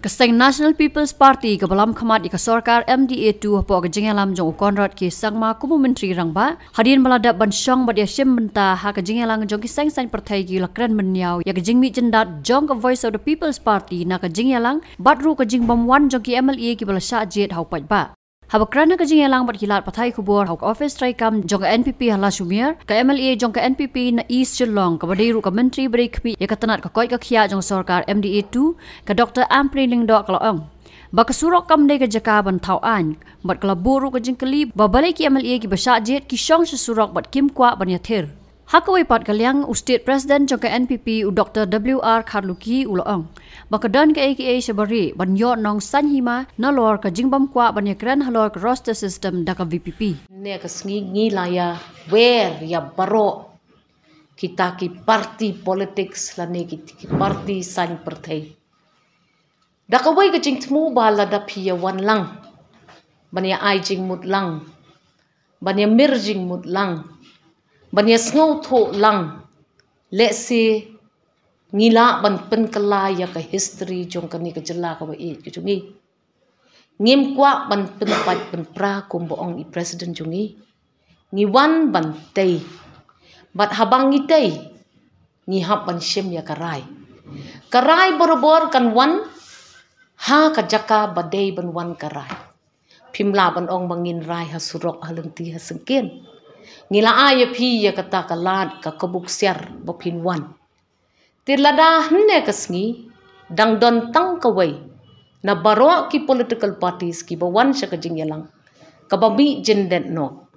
Kaseng National People's Party ke balam khamat ika sorkar MDA2 po ke jengelam jong konrad ki sangma kumu menteri rangba hadian meladap ban syong bat ya syem benta ha ke jengelang jong ki seng san pertai ki lakran menyau ya ke jingmi jendat jong ke Voice of the People's Party na ke jengelang bat ru ke jing bamwan jong ki MLA ki bala sya jet hau pat ba Habakran ke jengelang bat kilat patai kubur hau office try kam jong ke NPP hala Shumir ke MLA jong ke NPP na East Chelong ke badiru ke menteri beri kmi ya ketanat ke koi ke khia jong sorkar MDA2 ke Dr. Ampri Lingdok kalaong ba kesurok kam de ke jaka ban thau an bat kala buru ke jingkeli ba balai ki MLA ki basya jet ki syong sesurok bat kim kwa ban yathir Hakawai pat kaliang State President jong ke NPP u Dr. WR Kharluki ulaong Bakadan ke AKA Shabari ban yo nong sanhima na lor ka jingbam kwa ban yakran halor ka roster system da ka VPP ne ka sngi laya where ya baro kita ki party politics la ne ki party san perthai da ka wai ka jingtmu ba la da phia wan lang ban ya ai jing mut lang ban ya mir jing mut lang ban ya sngo tho lang let's say ngila ban pen kala ya ka history jong ka ni ka jela ka ba e ki jungi ngim kwa ban pen pat pen pra kum bo ong i president jungi ngi wan ban tei bat habang ngi tei ngi hab ban shem ya karai borobor kan wan ha ka jaka ba dei ban wan karai phimla ban ong bangin rai ha surok halengti ha sengken ngila aya phi ya kata kalat ka kabuk siar bo phin wan Tirlada hne kasngi dang don tang kawai na baro ki political parties ki bawan sya ka jingyalang kabami jenden no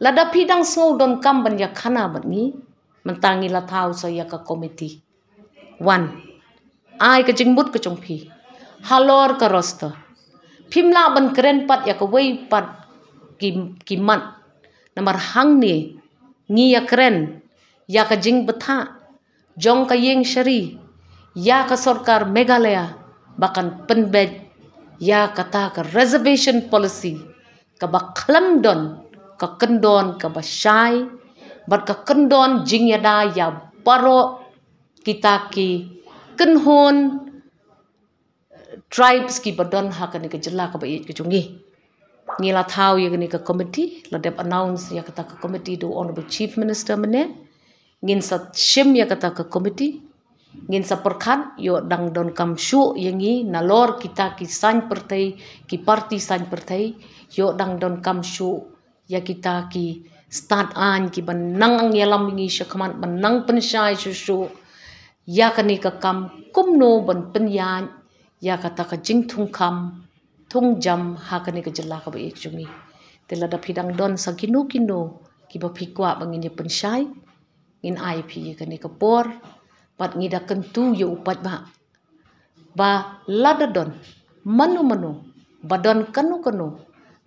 lada pidang so don kam ban ya khana ban ni mentangi la thau so ya ka committee one ai ka jingbut ka chongphi halor ka roster phimla ban kren pat ya ka wai pat ki mat namar hang ni ngi ya kren ya ka jing betha jong ka yeng shari ya ka sarkar Meghalaya bahkan penbed ya kata ka reservation policy ka baklam don ka kendon ka basyai bat ka kendon jing yada ya baro kita ki kenhon tribes ki badon ha ka ni ka jela ka ba ka jungi ngila thau ya ni ka committee la dep announce ya kata ka committee do honorable chief minister mene ngin sa shim ya kata ka committee ngin sa perkhat yo dang don kam shu yangi nalor kita ki san pertai ki party san pertai yo dang don kam shu ya kita ki start an ki banang ang yalam ngi shakman banang penshai shu ya kani ka kam kumno ban penyan ya kata ka jing thung kam thung jam ha kani ka jela ka ba ek chungi telada phidang don sa kinu ki ba phikwa bangin ya penshai in IP kani ka por pat ngida kentu yo upat ba lada don manu badon kanu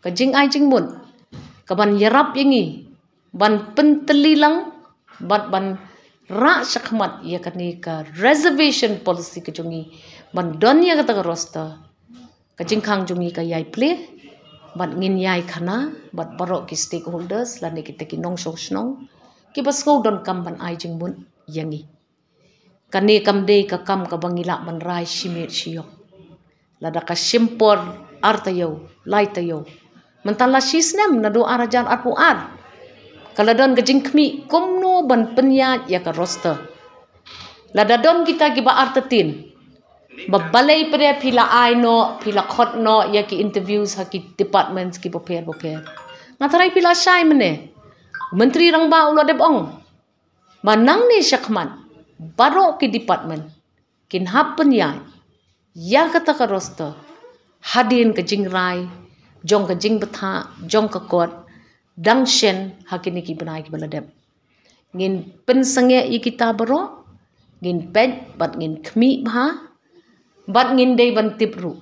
ka jing ai jing mun ka ban yarap yangi ban pentelilang ban ra shakmat ya kani ka reservation policy ka jungi ban don ya ka roster ka jing khang jungi ka yai play bat ngin yai khana bat barok ki stakeholders lani kita ki nong snong ki basko don kam ban ai jing mun yangi kani kam de ka kam ka bangila ban rai shimit shiyok lada ka shimpor artayo laitayo mentala shisnem na do arajan apu ar kala don gajing kmi komno ban penya ya ka roster lada don kita ki ba artatin babalay pare pila ai no pila khot no ya ki interviews ha ki departments ki prepare ngatarai pila shai mene Menteri rangba ulo deb ong manang ni syakman baro ki department kin happen ya kata ka roster hadin ke jingrai jong ke jing betha jong ka kot dang shen hakini ki banai ki baladem ngin pen sange i kita baro ngin pet bat ngin khmi bha bat ngin dei ban tipru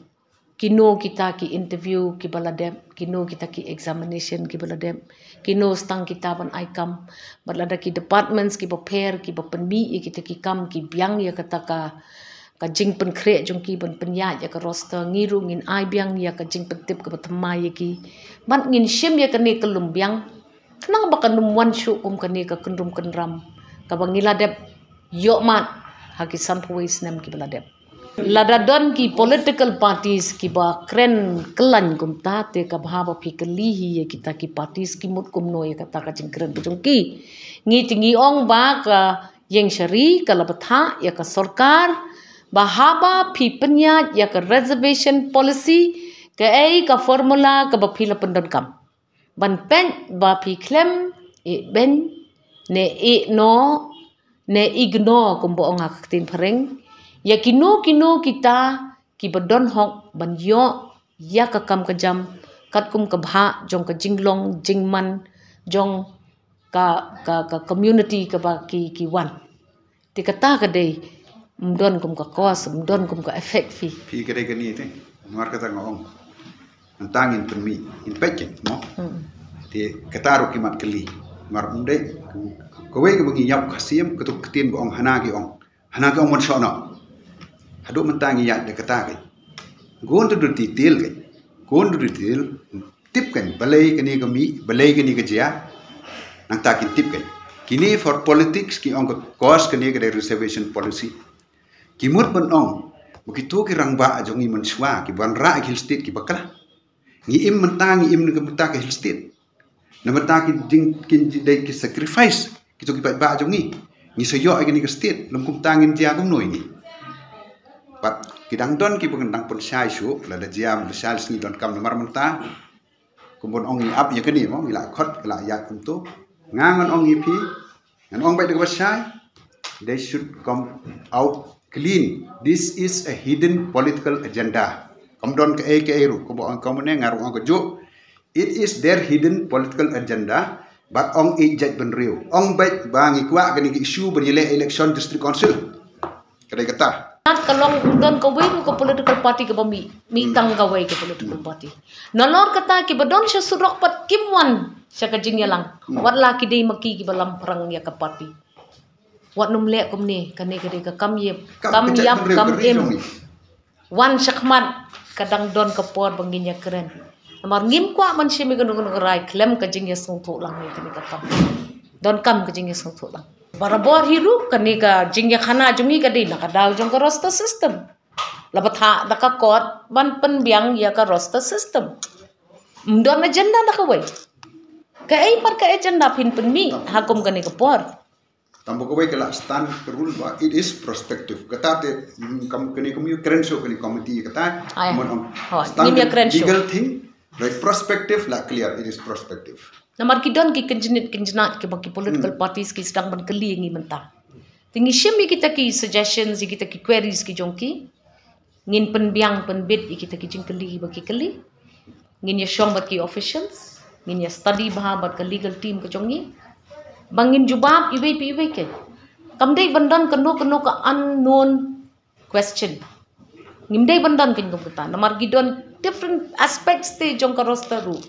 kino kita ki interview ki baladem kino kita ki examination ki baladem kino stang kita ban aikam balada ki departments ki prepare ki penmi kita ki kam ki biang ya kata ka jing pen kre jong ki ban penya ya ka roster ngiru ngin ai biang ya ka jing petip ka patma ya ki ban ngin shem ya ka ne kelum biang kenang ba kanum wan shu ka ne ka kendrum kendram ka bangila dep yo mat haki sampuis nem ki baladem Ladadon ki political parties ki ba kren kelan kum ta te ka bhaba phi kali hi kita ki parties ki mut kum no ya kata ka jing kren bujung ki ngi tingi ong ba ka yang syari ka labatha ya ka sarkar bahaba phi penya ya ka reservation policy ka ai ka formula ka ba phi la pendon kam ban pen ba phi klem e ben ne e no ne ignore kum bo ong ak tin phareng ya kino kita ki badon hok ban yo ya ka kam ka jam kat kum ka bha jong ka jinglong jingman jong ka community ka ba ki wan ti kata ka dei mdon kum ka cause mdon kum ka effect fi ka dei ka ni te mar ka tang ong antang in permi in pecen mo ti kata ro ki mat kali mar unde ko we ka bagi yap khasim ka tu ketin ong hanagi ong mon so no hadu mentangi ya de kata ke gon tu detail ke gon tu detail tip kan balai ke ni kami balai ke ni ke ja nang ta ki tip ke kini for politics ki ong cost ke ni ke reservation policy ki mut ban ong begitu ki rang ba jongi menswa ki ban ra ki state ki bakala ni im mentangi im ke menta ke state na menta ki ding kin de ki sacrifice ki to ki ba jongi ni so yo ke ni ke state lum kum tangin ja kum noi ni But kidang don ki pengendang pun syai su la da jam besal sini don kam nomor menta kumpul ongi up ya kini mo ila khot ila ya kuntu ngangon ongi pi ngan ong bai de syai they should come out clean. This is a hidden political agenda. Kom don ke ru ko ong komune ngaru ong jo it is their hidden political agenda but ong e jaj ben riu ong bai bangi kwa kini issue ben election district council kadai kata kalong don ka way ko political party ka ba mi tang ka way ka political party nalor kata ki badon siya surok pat kimwan siya ka jingya lang wat la ki dei maki ki balam perang ya ka party wat num le kum ni ka kam yep kam im wan syakmat kadang don ka por banginya keren amar ngim kwa man siya mi gunung rai klem ka jingya sung tho lang ya ka kam don kam ka jingya sung tho lang Barabor hiru kanika jingya khana jungi kadi nakadaw jong ka roster system. Labatha nakakot ban penbiang ya ka roster system. Mdon agenda nakaway. Ka ay par ka agenda pin penmi hakum kanika por. Tambo ko way kala stand rule ba it is prospective. Kata te kam kanika mu krenso kanika committee kata mon stand legal thing right prospective la clear it is prospective. Namar ki don ki kinjinat ki baki political parties ki sedang berkeli ngi mentah. Tingi shimi kita ki suggestions kita ki queries ki jongki ngin penbiang penbit kita ki jingkeli baki keli ngin ya shong bat ki officials ngin ya study bah bat ka legal team ka jongi bangin jubab iwe ke kamdei bandan keno ka unknown question ngimdei bandan kin gumta namar ki don different aspects te jong ka roster ru